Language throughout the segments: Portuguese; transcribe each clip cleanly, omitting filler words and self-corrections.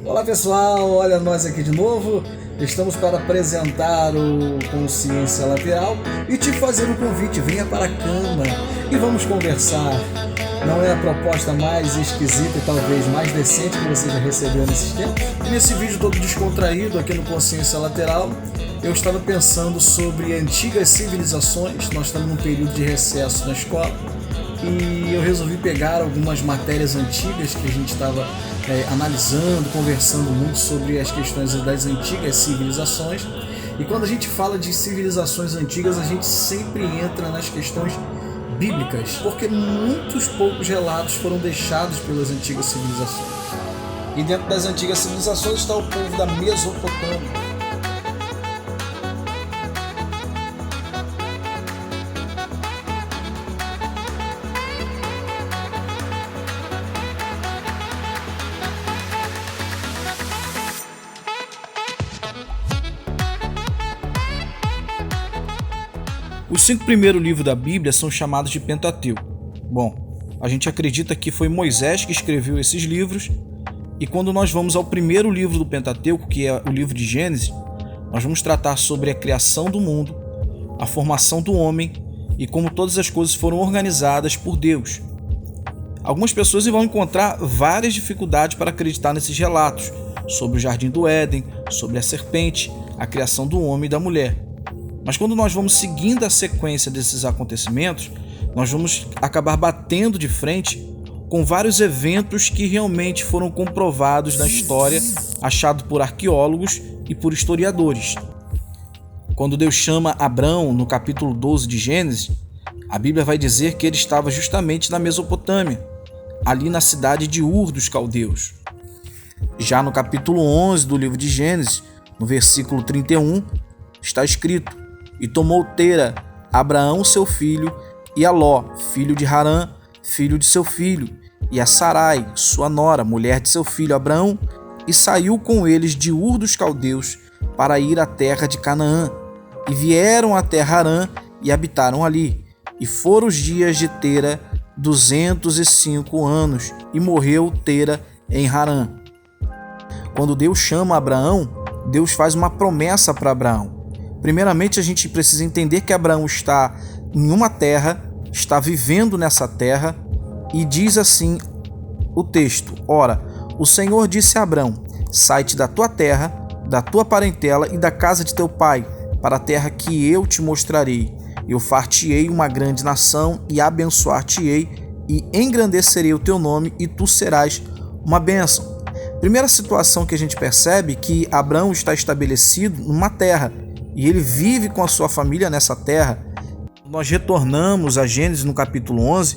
Olá pessoal, olha nós aqui de novo. Estamos para apresentar o Consciência Lateral e te fazer um convite, venha para a cama e vamos conversar. Não é a proposta mais esquisita e talvez mais decente que você já recebeu nesses tempos. E nesse vídeo todo descontraído aqui no Consciência Lateral, eu estava pensando sobre antigas civilizações. Nós estamos num período de recesso na escola e eu resolvi pegar algumas matérias antigas que a gente estava analisando, conversando muito sobre as questões das antigas civilizações. E quando a gente fala de civilizações antigas, a gente sempre entra nas questões bíblicas, porque muitos poucos relatos foram deixados pelas antigas civilizações. E dentro das antigas civilizações está o povo da Mesopotâmia. Os 5 primeiros livros da Bíblia são chamados de Pentateuco. Bom, a gente acredita que foi Moisés que escreveu esses livros, e quando nós vamos ao primeiro livro do Pentateuco, que é o livro de Gênesis, nós vamos tratar sobre a criação do mundo, a formação do homem e como todas as coisas foram organizadas por Deus. Algumas pessoas vão encontrar várias dificuldades para acreditar nesses relatos sobre o Jardim do Éden, sobre a serpente, a criação do homem e da mulher. Mas quando nós vamos seguindo a sequência desses acontecimentos, nós vamos acabar batendo de frente com vários eventos que realmente foram comprovados na história, achados por arqueólogos e por historiadores. Quando Deus chama Abrão no capítulo 12 de Gênesis, a Bíblia vai dizer que ele estava justamente na Mesopotâmia, ali na cidade de Ur dos Caldeus. Já no capítulo 11 do livro de Gênesis, no versículo 31, está escrito: "E tomou Tera, Abraão seu filho, e a Ló, filho de Harã, filho de seu filho, e a Sarai, sua nora, mulher de seu filho Abraão, e saiu com eles de Ur dos Caldeus para ir à terra de Canaã. E vieram até Harã e habitaram ali. E foram os dias de Tera 205 anos, e morreu Tera em Harã." Quando Deus chama Abraão, Deus faz uma promessa para Abraão. Primeiramente, a gente precisa entender que Abraão está em uma terra, está vivendo nessa terra, e diz assim o texto: "Ora, o Senhor disse a Abraão: sai-te da tua terra, da tua parentela e da casa de teu pai, para a terra que eu te mostrarei. Eu far-te-ei uma grande nação e abençoar-te-ei e engrandecerei o teu nome e tu serás uma bênção." Primeira situação que a gente percebe que Abraão está estabelecido numa terra e ele vive com a sua família nessa terra. Nós retornamos a Gênesis no capítulo 11,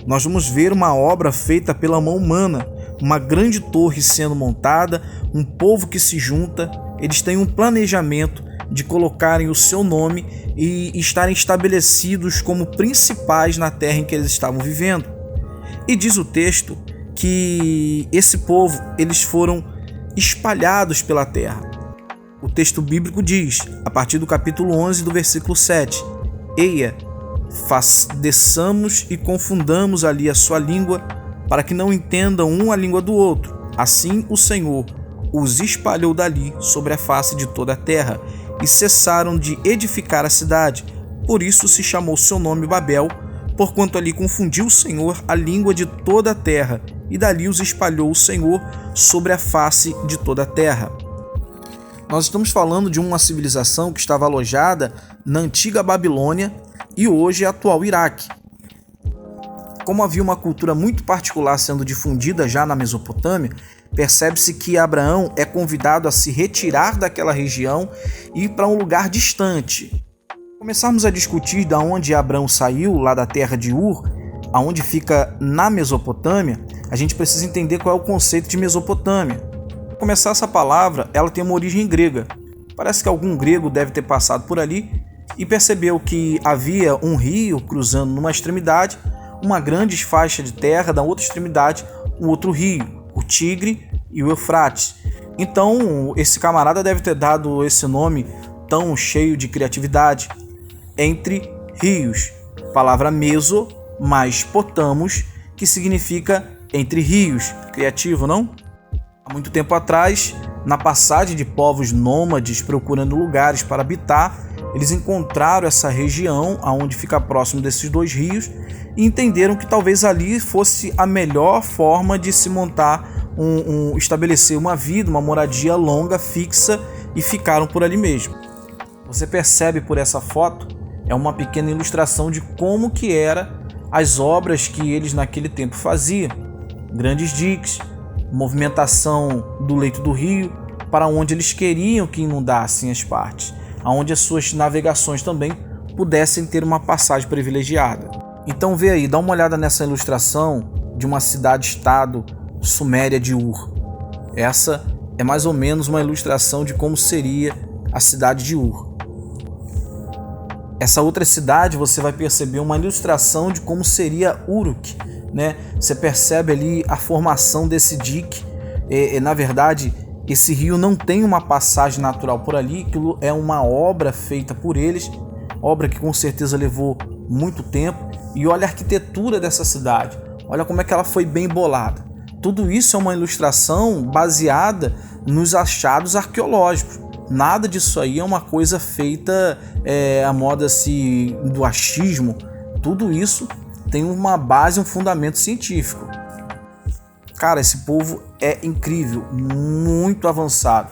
nós vamos ver uma obra feita pela mão humana, uma grande torre sendo montada, um povo que se junta, eles têm um planejamento de colocarem o seu nome e estarem estabelecidos como principais na terra em que eles estavam vivendo. E diz o texto que esse povo, eles foram espalhados pela terra. O texto bíblico diz, a partir do capítulo 11, do versículo 7, "Eia, desçamos e confundamos ali a sua língua, para que não entendam um a língua do outro. Assim o Senhor os espalhou dali sobre a face de toda a terra, e cessaram de edificar a cidade. Por isso se chamou seu nome Babel, porquanto ali confundiu o Senhor a língua de toda a terra, e dali os espalhou o Senhor sobre a face de toda a terra." Nós estamos falando de uma civilização que estava alojada na antiga Babilônia e hoje é atual Iraque. Como havia uma cultura muito particular sendo difundida já na Mesopotâmia, percebe-se que Abraão é convidado a se retirar daquela região e ir para um lugar distante. Começarmos a discutir de onde Abraão saiu, lá da terra de Ur, aonde fica na Mesopotâmia, a gente precisa entender qual é o conceito de Mesopotâmia. Para começar, essa palavra ela tem uma origem grega. Parece que algum grego deve ter passado por ali e percebeu que havia um rio cruzando numa extremidade, uma grande faixa de terra, da outra extremidade, um outro rio, o Tigre e o Eufrates. Então, esse camarada deve ter dado esse nome tão cheio de criatividade, Entre Rios. Palavra meso mais potamos, que significa entre rios. Criativo, não? Há muito tempo atrás, na passagem de povos nômades procurando lugares para habitar, eles encontraram essa região onde fica próximo desses dois rios e entenderam que talvez ali fosse a melhor forma de se montar, estabelecer uma vida, uma moradia longa, fixa, e ficaram por ali mesmo. Você percebe por essa foto, é uma pequena ilustração de como que eram as obras que eles naquele tempo faziam. Grandes diques, movimentação do leito do rio para onde eles queriam que inundassem as partes, aonde as suas navegações também pudessem ter uma passagem privilegiada. Então vê aí, dá uma olhada nessa ilustração de uma cidade-estado suméria de Ur. Essa é mais ou menos uma ilustração de como seria a cidade de Ur. Essa outra cidade você vai perceber uma ilustração de como seria Uruk, né? Você percebe ali a formação desse dique. Na verdade, esse rio não tem uma passagem natural por ali, aquilo é uma obra feita por eles, obra que com certeza levou muito tempo. E olha a arquitetura dessa cidade, olha como é que ela foi bem bolada. Tudo isso é uma ilustração baseada nos achados arqueológicos. Nada disso aí é uma coisa feita à moda do achismo. Tudo isso tem uma base, um fundamento científico. Cara, esse povo é incrível, muito avançado.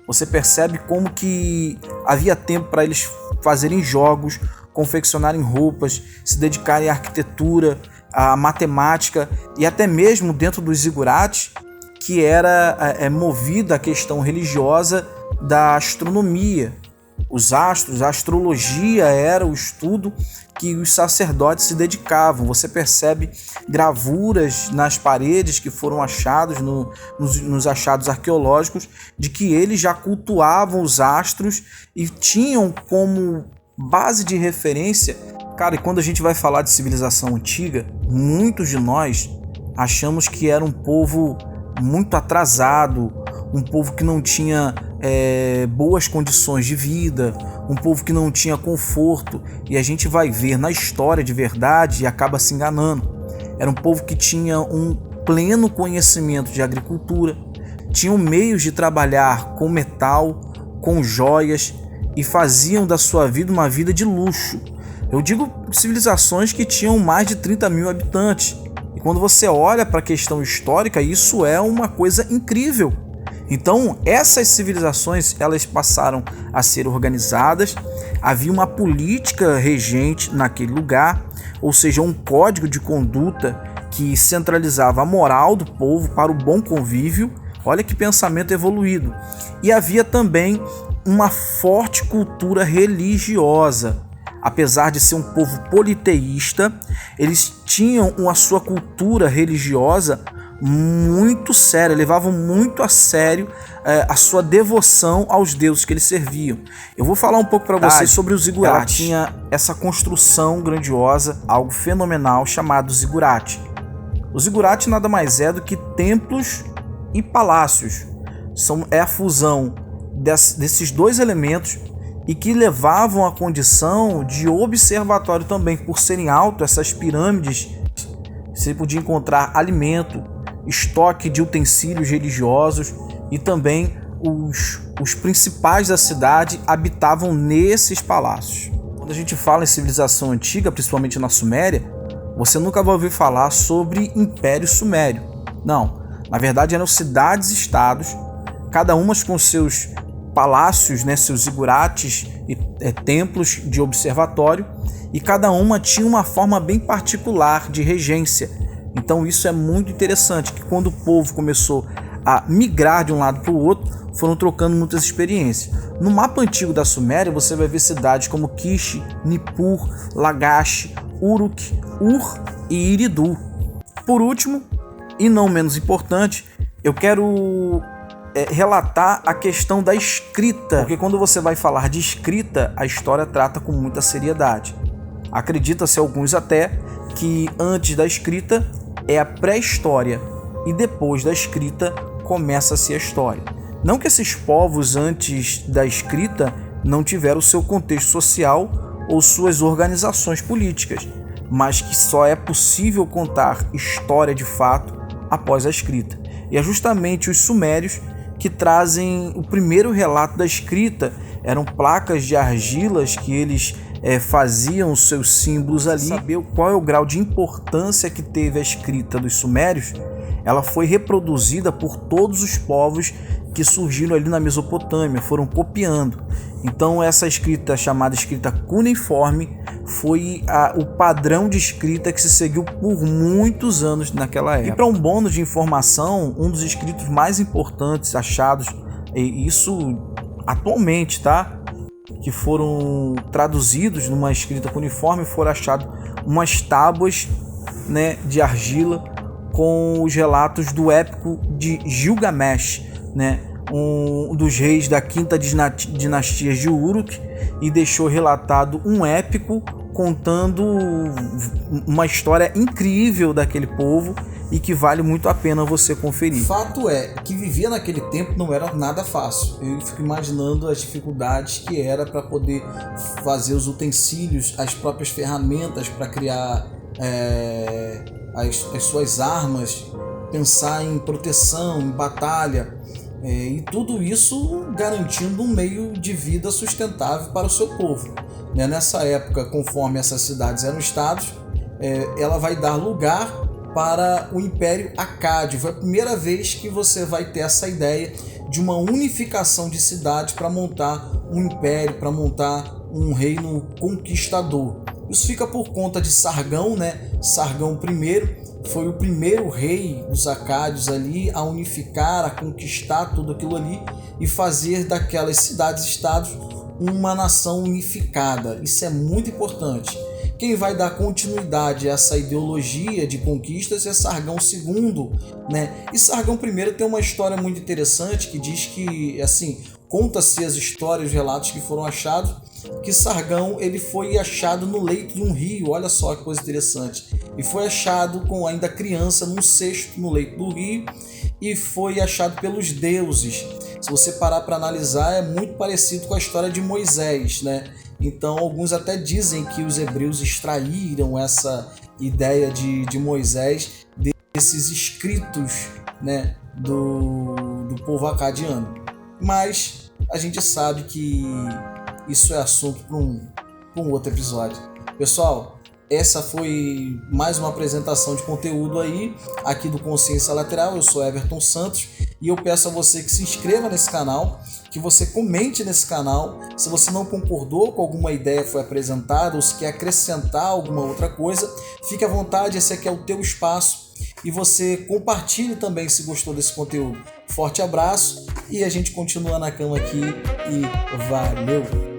Você percebe como que havia tempo para eles fazerem jogos, confeccionarem roupas, se dedicarem à arquitetura, à matemática e até mesmo dentro dos zigurates, que era movida a questão religiosa da astronomia. Os astros, a astrologia era o estudo que os sacerdotes se dedicavam. Você percebe gravuras nas paredes que foram achados nos achados arqueológicos de que eles já cultuavam os astros e tinham como base de referência. Cara, e quando a gente vai falar de civilização antiga, muitos de nós achamos que era um povo muito atrasado, um povo que não tinha boas condições de vida, um povo que não tinha conforto, e a gente vai ver na história de verdade e acaba se enganando. Era um povo que tinha um pleno conhecimento de agricultura, tinham meios de trabalhar com metal, com joias, e faziam da sua vida uma vida de luxo. Eu digo civilizações que tinham mais de 30 mil habitantes. E quando você olha para a questão histórica, isso é uma coisa incrível. Então, essas civilizações, elas passaram a ser organizadas, havia uma política regente naquele lugar, ou seja, um código de conduta que centralizava a moral do povo para o bom convívio. Olha que pensamento evoluído. E havia também uma forte cultura religiosa. Apesar de ser um povo politeísta, eles tinham a sua cultura religiosa muito séria, levavam muito a sério a sua devoção aos deuses que eles serviam. Eu vou falar um pouco para vocês sobre o zigurate. Ela tinha essa construção grandiosa, algo fenomenal, chamado zigurate. O zigurate nada mais é do que templos e palácios. É a fusão desses dois elementos e que levavam à condição de observatório também. Por serem altos, essas pirâmides, você podia encontrar alimento, estoque de utensílios religiosos, e também os principais da cidade habitavam nesses palácios. Quando a gente fala em civilização antiga, principalmente na Suméria, você nunca vai ouvir falar sobre Império Sumério. Não, na verdade eram cidades-estados, cada uma com seus palácios, né, seus zigurates e templos de observatório, e cada uma tinha uma forma bem particular de regência. Então isso é muito interessante, que quando o povo começou a migrar de um lado para o outro, foram trocando muitas experiências. No mapa antigo da Suméria, você vai ver cidades como Kish, Nippur, Lagash, Uruk, Ur e Eridu. Por último, e não menos importante, eu quero relatar a questão da escrita, porque quando você vai falar de escrita, a história trata com muita seriedade. Acredita-se alguns até que antes da escrita é a pré-história e depois da escrita começa-se a história. Não que esses povos antes da escrita não tiveram seu contexto social ou suas organizações políticas, mas que só é possível contar história de fato após a escrita. E é justamente os sumérios que trazem o primeiro relato da escrita. Eram placas de argilas que eles faziam os seus símbolos ali. Saber qual é o grau de importância que teve a escrita dos sumérios, ela foi reproduzida por todos os povos que surgiram ali na Mesopotâmia, foram copiando. Então essa escrita, chamada escrita cuneiforme, foi o padrão de escrita que se seguiu por muitos anos naquela época. E para um bônus de informação, um dos escritos mais importantes achados, isso atualmente, tá? Que foram traduzidos numa escrita cuneiforme, foram achados umas tábuas, né, de argila com os relatos do épico de Gilgamesh, né, um dos reis da quinta dinastia de Uruk, e deixou relatado um épico contando uma história incrível daquele povo e que vale muito a pena você conferir. Fato é que viver naquele tempo não era nada fácil. Eu fico imaginando as dificuldades que era para poder fazer os utensílios, as próprias ferramentas para criar as suas armas, pensar em proteção, em batalha, e tudo isso garantindo um meio de vida sustentável para o seu povo. Nessa época, conforme essas cidades eram estados, ela vai dar lugar para o Império Acádio. Foi a primeira vez que você vai ter essa ideia de uma unificação de cidades para montar um império, para montar um reino conquistador. Isso fica por conta de Sargão, né? Sargão I foi o primeiro rei dos Acádios ali a unificar, a conquistar tudo aquilo ali e fazer daquelas cidades-estados uma nação unificada. Isso é muito importante. Quem vai dar continuidade a essa ideologia de conquistas é Sargão II, né? E Sargão I tem uma história muito interessante que diz que, assim, conta-se as histórias, os relatos que foram achados, que Sargão ele foi achado no leito de um rio. Olha só que coisa interessante. E foi achado com ainda criança num cesto no leito do rio e foi achado pelos deuses. Se você parar para analisar, é muito parecido com a história de Moisés, né? Então alguns até dizem que os hebreus extraíram essa ideia de Moisés desses escritos, né, do povo acadiano. Mas a gente sabe que isso é assunto para um outro episódio. Pessoal, essa foi mais uma apresentação de conteúdo aí, aqui do Consciência Lateral. Eu sou Everton Santos e eu peço a você que se inscreva nesse canal, que você comente nesse canal. Se você não concordou com alguma ideia que foi apresentada ou se quer acrescentar alguma outra coisa, fique à vontade, esse aqui é o teu espaço. E você compartilhe também se gostou desse conteúdo. Forte abraço e a gente continua na cama aqui e valeu!